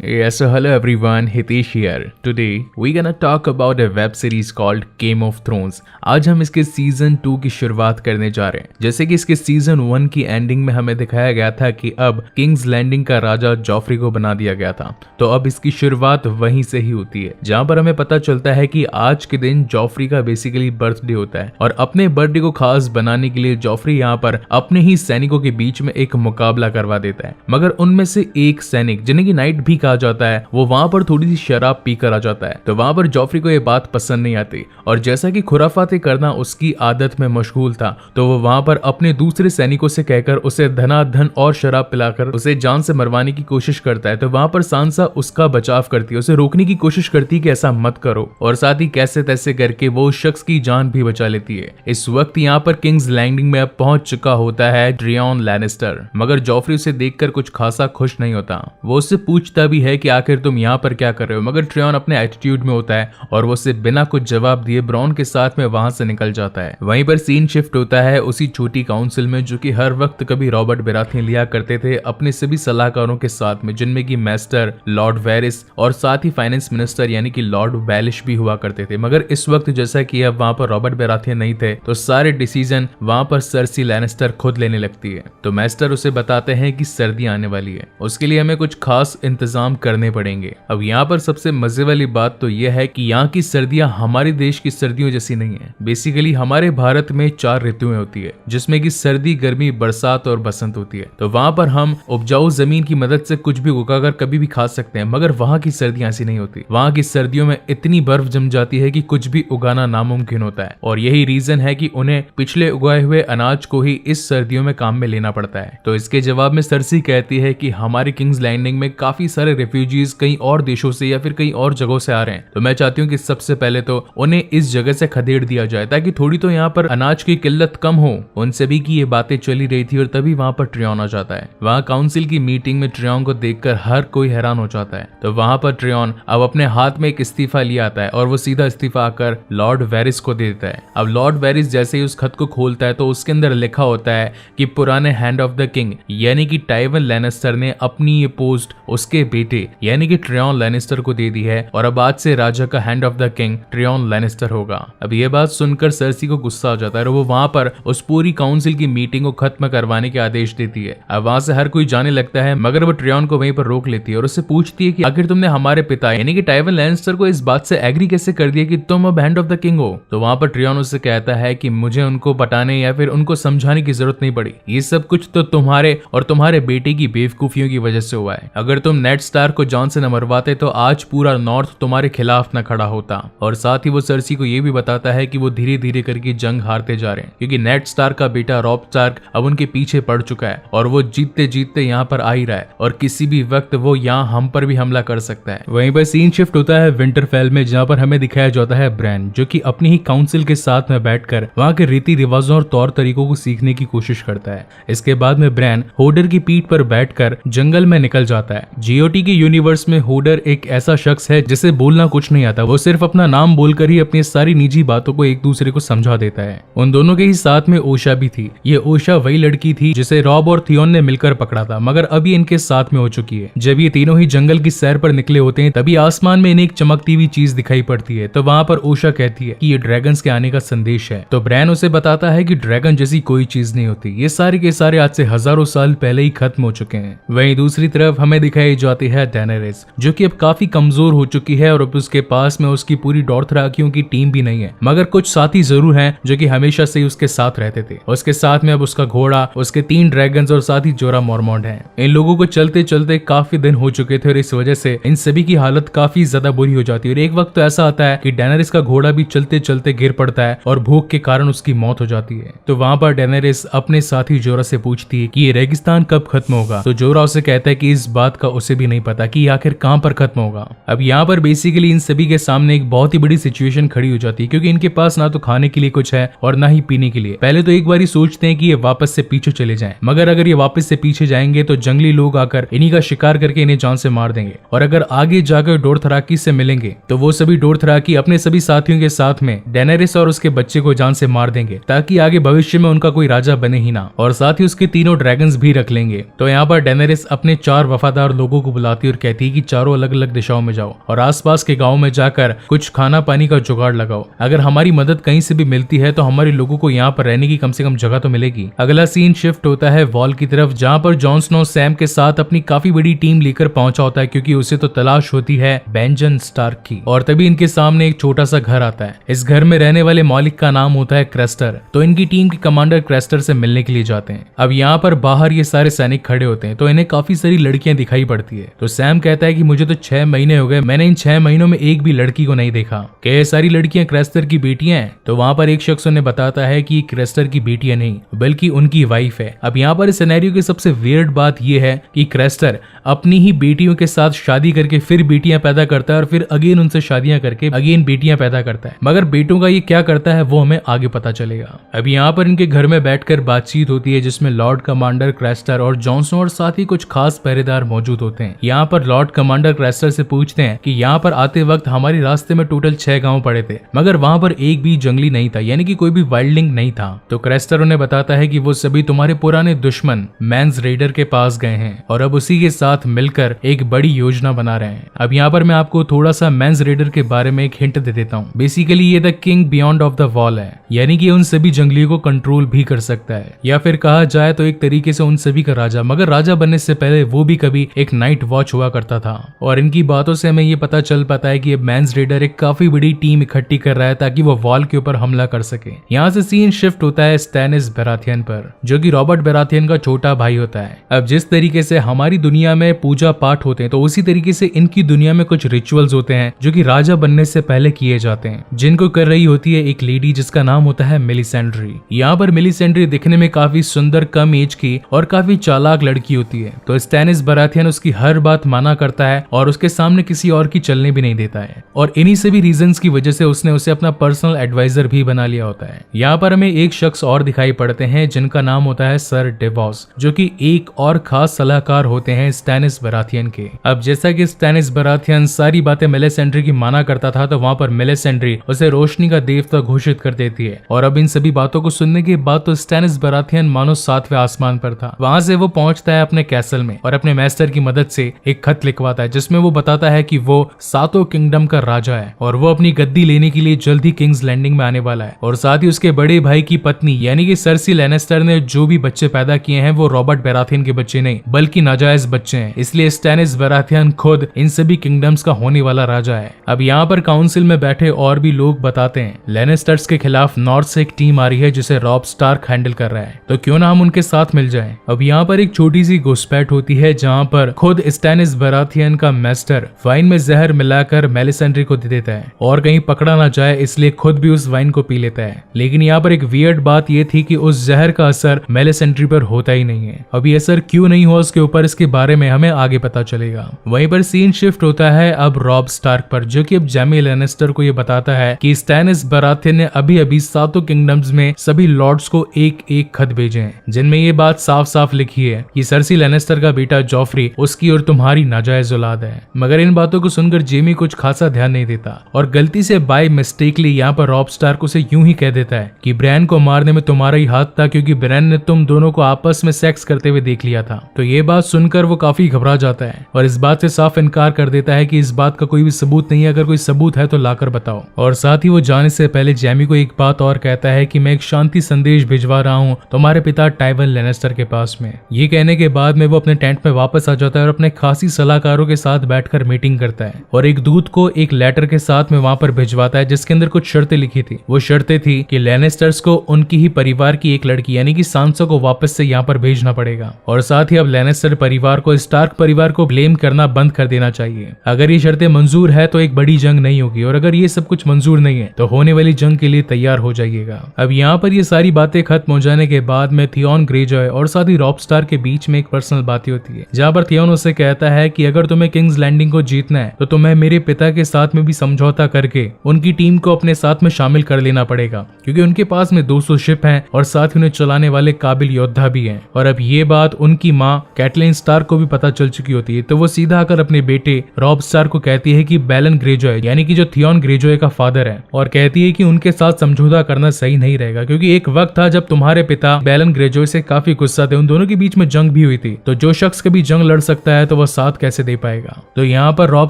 Yes, so hello everyone, Hitesh here. Today we're gonna talk about a web series called Game of Thrones. आज हम इसके season 2 की शुरुआत करने जा रहे हैं। जैसे कि इसके सीजन 1 की एंडिंग में हमें दिखाया गया था कि अब किंग्स लैंडिंग का राजा जॉफ्री को बना दिया गया था, तो अब इसकी शुरुआत वहीं से ही होती है, जहां पर हमें पता चलता है कि आज के दिन जॉफ्री का बेसिकली बर्थडे होता है और अपने बर्थडे को खास बनाने के लिए जॉफ्री यहाँ पर अपने ही सैनिकों के बीच में एक मुकाबला करवा देता है। मगर उनमें से एक सैनिक, जिन्हें की नाइट भी कहा जाता है, वो वहां पर थोड़ी सी शराब पीकर आ जाता है। तो वहां पर जॉफ्री को ये बात पसंद नहीं आती और जैसा कि खुराफाते करना उसकी आदत में मशगूल था, तो वो वहां पर अपने दूसरे सैनिकों से कहकर उसे धनाधन और शराब पिलाकर उसे जान से मरवाने की कोशिश करता है। तो वहां पर सांसा उसका बचाव करती है, उसे रोकने की कोशिश करती है कि ऐसा मत करो, और साथ ही कैसे तैसे करके वो शख्स की जान भी बचा लेती है। इस वक्त यहाँ पर किंग्स लैंडिंग में अब पहुंच चुका होता है ट्रियॉन लैनिस्टर, मगर जॉफ्री उसे देखकर कुछ खासा खुश नहीं होता। वो उससे पूछता भी है कि आखिर तुम यहाँ पर क्या कर रहे हो, मगर ट्रियॉन अपने एटीट्यूड में होता है और वो उसे बिना कुछ जवाब दिए ब्रॉन के साथ में वहां से निकल जाता है। वहीं पर सीन शिफ्ट होता है उसी छोटी काउंसिल में, जो कि हर वक्त कभी रॉबर्ट बराथियन लिया करते थे अपने सभी सलाहकारों के साथ में, जिनमें की मैस्टर, लॉर्ड वेरिस और साथ ही फाइनेंस मिनिस्टर यानी कि लॉर्ड बैलिश भी हुआ करते थे। मगर इस वक्त जैसा कि अब वहां पर रॉबर्ट बराथियन नहीं थे, तो सारे डिसीजन वहां पर सर्सी लैनिस्टर खुद लेने लगती है। तो मैस्टर उसे बताते हैं कि सर्दी आने वाली है, उसके लिए हमें कुछ खास इंतजाम करने पड़ेंगे। अब यहाँ पर सबसे मजे वाली बात तो यह है कि यहाँ की सर्दियां हमारे देश की सर्दियों जैसी नहीं है। बेसिकली हमारे भारत में 4 ऋतुएं होती है, जिसमें कि सर्दी, गर्मी, बरसात और बसंत होती है। तो वहां पर हम उपजाऊ जमीन की मदद से कुछ भी उगाकर कभी भी खा सकते हैं, मगर वहां की सर्दियां ऐसी नहीं होती। वहां की सर्दियों में इतनी बर्फ जम जाती है कि कुछ भी उगाना नामुमकिन होता है, और यही रीजन है कि उन्हें पिछले उगाए हुए अनाज को ही इस सर्दियों में काम में लेना पड़ता है। तो इसके जवाब में सर्सी कहती है कि हमारे किंग्स लैंडिंग में काफी सारे रेफ्यूजीज कई और देशों से या फिर कई और जगहों से आ रहे हैं, तो मैं चाहती हूँ कि सबसे पहले तो उन्हें इस जगह से खदेड़ दिया जाए, ताकि थोड़ी तो यहाँ पर अनाज की किल्लत कम हो। उन सभी की ये बातें चली रही थी और तभी वहाँ पर ट्रियॉन आ जाता है। वहाँ काउंसिल की मीटिंग में ट्रियॉन को देखकर हर कोई हैरान हो जाता है। तो वहाँ पर ट्रियॉन अब अपने हाथ में एक इस्तीफा लिया आता है और वो सीधा इस्तीफा आकर लॉर्ड वेरिस को दे देता है। अब लॉर्ड वेरिस जैसे ही उस खत को खोलता है तो उसके अंदर लिखा होता है कि पुराने हैंड ऑफ द किंग यानी कि टाइवन लैनिस्टर ने अपनी ये पोस्ट उसके बेटे यानी कि ट्रियॉन लैनिस्टर को दे दी है, और अब आज से राजा का hand of the king Tyrion Lannister होगा। अब ये बात सुनकर सर्सी को गुस्सा आ जाता है और वो वहां पर उस पूरी काउंसिल की मीटिंग को खत्म करवाने के आदेश देती है। अब वहां से हर कोई जाने लगता है, मगर वो ट्रियॉन को वहीं पर रोक लेती है और उससे पूछती है कि आखिर तुमने हमारे पिता यानी कि टाइवन लैनिस्टर को इस बात से एग्री कैसे कर दिया कि तुम अब हैंड ऑफ द किंग हो। तो वहां पर ट्रियॉन उससे कहता है कि मुझे उनको बताने या फिर उनको समझाने की जरूरत नहीं पड़ी, ये सब कुछ तो तुम्हारे और तुम्हारे बेटे की बेवकूफियों की वजह से हुआ है। अगर तुम नेड स्टार्क को जान से न मरवाते तो आज पूरा नॉर्थ तुम्हारे खिलाफ न खड़ा होता। और साथ ही वो सर्सी को ये भी बताता है कि वो धीरे धीरे करके जंग हारते जा रहे हैं, क्योंकि नेड स्टार्क का बेटा रॉब स्टार्क अब उनके पीछे पड़ चुका है और वो जीतते जीतते यहाँ पर आ ही रहा है और किसी भी वक्त वो यहाँ हम पर भी हमला कर सकता है। वहीं पर सीन शिफ्ट होता है विंटरफेल में, जहाँ पर हमें दिखाया जाता है ब्रैन, जो कि अपनी ही काउंसिल के साथ में बैठकर वहाँ के रीति रिवाजों और तौर तरीकों को सीखने की कोशिश करता है। इसके बाद में ब्रैन होडर की पीठ पर बैठकर जंगल में निकल जाता है। जीओटी के यूनिवर्स में होडर एक ऐसा शख्स है जिसे बोलना कुछ नहीं आता, वो सिर्फ अपना नाम बोलकर ही अपनी सारी निजी बातों को एक दूसरे को समझा देता है। उन दोनों के ही साथ में ओशा भी थी। ये ओशा वही लड़की थी जिसे रॉब और थियोन ने मिलकर पकड़ा था, मगर अब ये इनके साथ में हो चुकी है। जब ये तीनों ही जंगल की सैर पर निकले होते हैं तभी आसमान में इन्हें एक चमकती हुई चीज दिखाई पड़ती है। तो वहां पर ओशा कहती है कि ये ड्रैगन्स के आने का संदेश है। तो ब्रैन उसे बताता है कि ड्रैगन जैसी कोई चीज नहीं होती, ये सारे के सारे आज से हजारों साल पहले ही खत्म हो चुके हैं। वहीं दूसरी तरफ हमें दिखाई जाती है डेनेरिस, जो कि अब काफी कमजोर हो चुकी है और अब उसके पास में उसकी पूरी डॉर्थराकियों की टीम भी नहीं है, मगर कुछ साथी जरूर हैं जो कि हमेशा से ही उसके साथ रहते थे। उसके साथ में अब उसका घोड़ा, उसके 3 ड्रैगन्स और साथ ही जोरा मॉर्मॉन्ट हैं। इन लोगों को चलते चलते काफी दिन हो चुके थे और इस वजह से इन सभी की हालत काफी ज्यादा बुरी हो जाती है। और एक वक्त तो ऐसा आता है कि डेनेरिस का घोड़ा भी चलते चलते गिर पड़ता है और भूख के कारण उसकी मौत हो जाती है। तो वहां पर डेनेरिस अपने साथी जोरा से पूछती है कि ये रेगिस्तान कब खत्म होगा। तो जोरा उसे कहता है कि इस बात का उसे भी नहीं पता कि आखिर कहां पर खत्म होगा। अब यहाँ पर बेसिकली इन सभी के सामने एक बहुत ही बड़ी सिचुएशन खड़ी हो जाती है, क्योंकि इनके पास ना तो खाने के लिए कुछ है और ना ही पीने के लिए। पहले तो एक बार सोचते हैं कि ये वापस से पीछे चले जाएं, मगर अगर ये वापस से पीछे जाएंगे तो जंगली लोग आकर इन्हीं का शिकार करके इन्हें जान से मार देंगे, और अगर आगे जाकर डोरथराकी से मिलेंगे तो वो सभी डोरथराकी अपने सभी साथियों के साथ में डेनेरिस और उसके बच्चे को जान से मार देंगे, ताकि आगे भविष्य में उनका कोई राजा बने ही ना, और साथ ही उसके तीनों ड्रैगन्स भी रख लेंगे। तो यहाँ पर डेनेरिस अपने 4 वफादार लोगों को बुला बताती है और कहती है कि चारों अलग अलग दिशाओं में जाओ और आसपास के गाँव में जाकर कुछ खाना पानी का जुगाड़ लगाओ। अगर हमारी मदद कहीं से भी मिलती है तो हमारे लोगों को यहाँ पर रहने की कम से कम जगह तो मिलेगी। अगला सीन शिफ्ट होता है वॉल की तरफ, जहाँ पर जॉन स्नो सैम के साथ अपनी काफी बड़ी टीम लेकर पहुंचा होता है, क्योंकि उसे तो तलाश होती है बेंजन स्टार्क की। और तभी इनके सामने एक छोटा सा घर आता है। इस घर में रहने वाले मालिक का नाम होता है क्रेस्टर। तो इनकी टीम के कमांडर क्रेस्टर से मिलने के लिए जाते हैं। अब यहाँ पर बाहर ये सारे सैनिक खड़े होते हैं तो इन्हें काफी सारी लड़कियां दिखाई पड़ती है। तो सैम कहता है कि मुझे तो 6 महीने हो गए, मैंने इन 6 महीनों में एक भी लड़की को नहीं देखा। क्या ये सारी लड़कियां क्रेस्टर की बेटियां हैं? तो वहां पर एक शख्स उन्हें बताता है कि क्रेस्टर की बेटियां नहीं बल्कि उनकी वाइफ है। अब यहाँ पर इस सिनेरियो की सबसे वियर्ड बात यह है कि क्रेस्टर अपनी ही बेटियों के साथ शादी करके फिर बेटियां पैदा करता है और फिर अगेन उनसे शादियां करके अगेन बेटियां पैदा करता है। मगर बेटों का ये क्या करता है वो हमें आगे पता चलेगा। अब यहाँ पर इनके घर में बैठकर बातचीत होती है, जिसमें लॉर्ड कमांडर क्रेस्टर और जॉन स्नो और साथ ही कुछ खास पहरेदार मौजूद होते हैं। यहाँ पर लॉर्ड कमांडर क्रेस्टर से पूछते हैं कि यहाँ पर आते वक्त हमारे रास्ते में टोटल 6 गांव पड़े थे, मगर वहां पर एक भी जंगली नहीं था, यानी कि कोई भी वाइल्डलिंग नहीं था। तो क्रेस्टर उन्हें बताता है कि वो सभी तुम्हारे पुराने दुश्मन मैंस रेडर के पास गए हैं और अब उसी के साथ मिलकर एक बड़ी योजना बना रहे हैं। अब यहाँ पर मैं आपको थोड़ा सा मैंस रेडर के बारे में एक हिंट दे देता हूँ। बेसिकली ये the king beyond of the wall है, यानी कि उन सभी जंगलियों को कंट्रोल भी कर सकता है, या फिर कहा जाए तो एक तरीके से उन सभी का राजा। मगर राजा बनने से पहले वो भी कभी एक नाइट वॉच हुआ करता था। और इनकी बातों से हमें ये पता चल पाता है कि अब मैंस रेडर एक काफी बड़ी टीम इकट्ठी कर रहा है ताकि वो वॉल के ऊपर हमला कर सके। यहाँ से सीन शिफ्ट होता है स्टैनिस बराथियन पर, जो कि रॉबर्ट बराथियन का छोटा भाई होता है। अब जिस तरीके से हमारी दुनिया में पूजा पाठ होते हैं तो उसी तरीके से इनकी दुनिया में कुछ रिचुअल्स होते हैं जो कि राजा बनने से पहले किए जाते हैं, जिनको कर रही होती है एक लेडी जिसका नाम होता है मेलिसेंड्री। यहाँ पर मेलिसेंड्री दिखने में काफी सुंदर, कम एज की और काफी चालाक लड़की होती है। तो स्टैनिस बराथियन उसकी हर बात माना करता है और उसके सामने किसी और की चलने भी नहीं देता है। और इन्हीं सभी रीजंस की वजह से उसने उसे अपना पर्सनल एडवाइजर भी बना लिया होता है। यहाँ पर हमें एक शख्स और दिखाई पड़ते हैं जिनका नाम होता है सर डेवॉस, जो कि एक और खास सलाहकार होते हैं स्टैनिस बराथियन के। अब जैसा कि स्टैनिस बराथियन सारी बातें मेलिसेंड्री की माना करता था, तो वहाँ पर मेलिसेंड्री उसे रोशनी का देवता घोषित कर देती है। और अब इन सभी बातों को सुनने के बाद तो स्टैनिस बराथियन मानो 7वें आसमान पर था। वहां से वो पहुंचता है अपने कैसल में और अपने मास्टर की मदद से एक खत लिखवाता है, जिसमें वो बताता है कि वो 7 किंगडम का राजा है और वो अपनी गद्दी लेने के लिए जल्द ही किंग्स लैंडिंग में आने वाला है। और साथ ही उसके बड़े भाई की पत्नी यानी कि सर्सी लैनिस्टर ने जो भी बच्चे पैदा किए हैं वो रॉबर्ट बराथियन के बच्चे नहीं बल्कि नाजायज बच्चे हैं, इसलिए स्टैनिस बराथियन खुद इन सभी किंगडम्स का होने वाला राजा है। अब यहाँ पर काउंसिल में बैठे और भी लोग बताते हैं लैनिस्टर्स के खिलाफ नॉर्थ से एक टीम आ रही है जिसे रॉब स्टार्क हैंडल कर रहा है, तो क्यों ना हम उनके साथ मिल जाएं। अब यहाँ पर एक छोटी सी घुसपैठ होती है जहाँ पर खुद स्टैनिस बराथियन का मास्टर वाइन में जहर मिलाकर मेलिसेंड्री को दे देता है और कहीं पकड़ा ना जाए इसलिए खुद भी उस वाइन को पी लेता है। लेकिन यहाँ पर एक वियर्ड बात ये थी कि उस जहर का असर मेलिसेंड्री पर होता ही नहीं है। अब ये असर क्यों नहीं हुआ उसके ऊपर इसके बारे में हमें आगे पता चलेगा। वहीं पर सीन शिफ्ट होता है अब रॉब स्टार्क पर, जो कि अब जैमी लैनिस्टर को ये बताता है कि स्टैनिस बराथियन ने अभी अभी 7 किंगडम्स में सभी लॉर्ड्स को एक एक खत भेजे हैं, जिनमें ये बात साफ साफ लिखी है कि सर्सी लैनिस्टर का बेटा जॉफ्री उसकी और तुम्हारी नाजायज औलाद है। मगर इन बातों को सुनकर जेमी कुछ खासा ध्यान नहीं देता और गलती से बाय मिस्टेकली यहाँ पर रॉब स्टार्क उसे यूं ही कह देता है कि ब्रैन को मारने में तुम्हारा ही हाथ था क्योंकि ब्रैन ने तुम दोनों को आपस में सेक्स करते हुए देख लिया था। तो ये बात सुनकर वो काफी घबरा जाता है और इस बात से साफ इनकार कर देता है कि इस बात का कोई भी सबूत नहीं है, अगर कोई सबूत है तो लाकर बताओ। और साथ ही वो जाने से पहले जेमी को एक बात और कहता है कि मैं एक शांति संदेश भिजवा रहा हूँ तुम्हारे पिता टाइवन लैनिस्टर के पास में। ये कहने के बाद में वो अपने टेंट में वापस आ जाता है और अपने खासी सलाहकारों के साथ बैठकर मीटिंग करता है और एक दूत को एक लेटर के साथ में वहां पर भिजवाता है जिसके अंदर कुछ शर्तें लिखी थी। वो शर्तें थी कि लैनिस्टर्स को उनकी ही परिवार की एक लड़की यानी कि सांसा को वापस से यहाँ पर भेजना पड़ेगा और साथ ही अब लैनिस्टर परिवार को स्टार्क परिवार को ब्लेम करना बंद कर देना चाहिए। अगर ये शर्तें मंजूर है तो एक बड़ी जंग नहीं होगी और अगर ये सब कुछ मंजूर नहीं है तो होने वाली जंग के लिए तैयार हो जाइएगा। अब यहाँ पर ये सारी बातें खत्म हो जाने के बाद में थियोन ग्रेजॉय और साथ ही रॉब स्टार्क के बीच में एक पर्सनल बात होती है जहाँ पर थियोन उसे कहता है कि अगर तुम्हें किंग्स लैंडिंग को जीतना है तो तुम्हें मेरे पिता के साथ में भी समझौता करके उनकी टीम को अपने साथ में शामिल कर लेना पड़ेगा क्योंकि उनके पास में 200 शिप हैं और साथ ही उन्हें चलाने वाले काबिल योद्धा भी हैं। और अब ये बात उनकी माँ कैटलिन स्टार्क को भी पता चल चुकी होती है, तो वो सीधा आकर अपने बेटे रॉब स्टार्क को कहती है कि बैलन ग्रेजॉय यानी कि जो थियोन ग्रेजॉय का फादर है और कहती है कि उनके साथ समझौता करना सही नहीं रहेगा क्योंकि एक वक्त था जब तुम्हारे पिता बैलन ग्रेजॉय से काफी गुस्सा थे, उन दोनों के बीच में जंग भी हुई थी। तो जो शख्स कभी जंग लड़ सकता है तो वो साथ कैसे दे पाएगा। तो यहाँ पर रॉब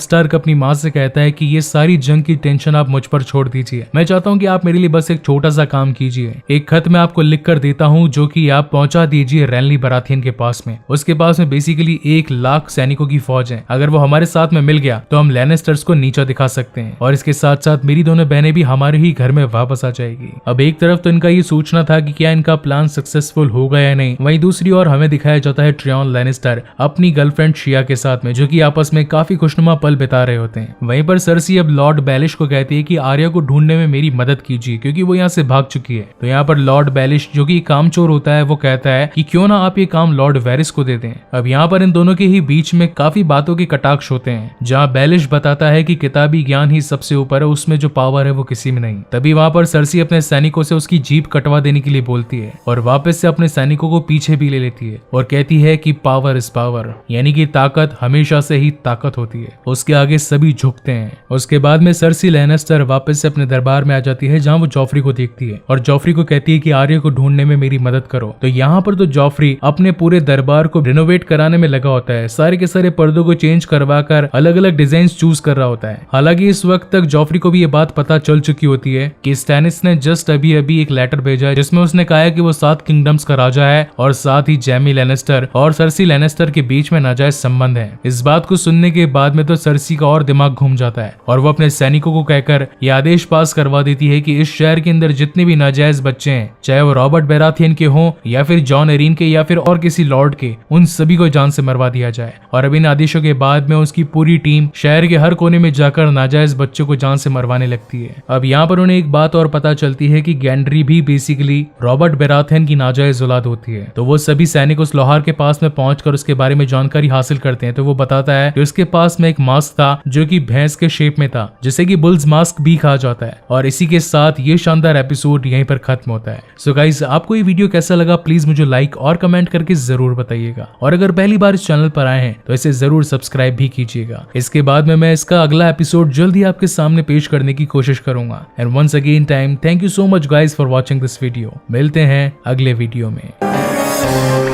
स्टार्क अपनी माँ से कहता है कि ये सारी जंग की टेंशन आप मुझ पर छोड़ दीजिए, मैं चाहता हूँ कि आप मेरे लिए बस एक छोटा सा काम कीजिए। एक खत मैं आपको लिख कर देता हूँ जो कि आप पहुंचा दीजिए रैनली बराथियन के पास में। उसके पास में बेसिकली 1,00,000 सैनिकों की फौज है। अगर वो हमारे साथ में मिल गया तो हम लैनिस्टर्स को नीचा दिखा सकते हैं और इसके साथ साथ मेरी दोनों बहनें भी हमारे ही घर में वापस आ जाएगी। अब एक तरफ तो इनका ये सोचना था कि क्या इनका प्लान सक्सेसफुल होगा या नहीं, वहीं दूसरी ओर हमें दिखाया जाता है ट्रियन लैनिस्टर अपनी गर्लफ्रेंड शिया के साथ में, जो कि आपस में काफी खुशनुमा पल बिता रहे होते हैं। वहीं पर सरसी अब लॉर्ड बैलिश को कहती है कि आर्या को ढूंढने में मेरी मदद कीजिए क्योंकि वो यहाँ से भाग चुकी है। तो यहाँ पर लॉर्ड बैलिश जो कि कामचोर होता है वो कहता है कि क्यों ना आप ये काम लॉर्ड वेरिस को दे दें। अब यहाँ पर इन दोनों के ही बीच में काफी बातों के कटाक्ष होते हैं, जहाँ बैलिश बताता है कि किताबी ज्ञान ही सबसे ऊपर है, उसमें जो पावर है वो किसी में नहीं। तभी वहाँ पर सरसी अपने सैनिकों से उसकी जीप कटवा देने के लिए बोलती है और वापस से अपने सैनिकों को पीछे भी ले लेती है और कहती है कि पावर इज पावर, यानी कि ताकत हमेशा से ही ताकत होती है। उसके आगे सभी झुकते हैं। उसके बाद में सरसी लैनिस्टर वापस से अपने दरबार में आ जाती है, जहाँ वो जॉफ्री को देखती है और जॉफ्री को कहती है कि आर्या को ढूंढने में मेरी मदद करो। तो यहाँ पर तो जॉफ्री अपने पूरे दरबार को रिनोवेट कराने में लगा होता है, सारे के सारे पर्दों को चेंज करवा कर अलग अलग डिजाइन चूज कर रहा होता है। हालांकि इस वक्त तक जॉफ्री को भी ये बात पता चल चुकी होती है कि स्टैनिस ने जस्ट अभी एक लेटर भेजा है जिसमें उसने कहा है कि वो 7 किंगडम्स का राजा है और साथ ही जैमी लैनिस्टर और सरसी लैनिस्टर के बीच में नाजायज संबंध है। इस बात को सुनने के बाद में तो सरसी का और दिमाग घूम जाता है और वो अपने सैनिकों को कहकर ये आदेश पास करवा देती है कि इस शहर के अंदर जितने भी नाजायज बच्चे हैं, चाहे वो रॉबर्ट बेराथियन के हों या फिर जॉन एरीन के या फिर और किसी लॉर्ड के, उन सभी को जान से मरवा दिया जाए। और अब इन आदेशों के बाद में उसकी पूरी टीम शहर के हर कोने में जाकर नाजायज बच्चों को जान से मरवाने लगती है। अब यहाँ पर उन्हें एक बात और पता चलती है कि गैंड्री भी बेसिकली रॉबर्ट बेराथियन की नाजायज औलाद होती है। तो वो सभी सैनिक उस लोहार के पास में पहुंचकर उसके बारे में जानकारी हासिल करते हैं। तो वो बताता है कि उसके पास में एक मास्क था जो कि भैंस के शेप में था, जिसे कि बुल्स मास्क भी कहा जाता है। और इसी के साथ ये शानदार एपिसोड यहीं पर खत्म होता है। सो गाइस, आपको ये वीडियो कैसा लगा प्लीज मुझे लाइक और कमेंट करके जरूर बताइएगा। और अगर पहली बार इस चैनल पर आए हैं तो इसे जरूर सब्सक्राइब भी कीजिएगा। इसके बाद में मैं इसका अगला एपिसोड जल्दी आपके सामने पेश करने की कोशिश करूंगा। And once again time, thank you so much guys for watching this video. मिलते हैं अगले वीडियो में।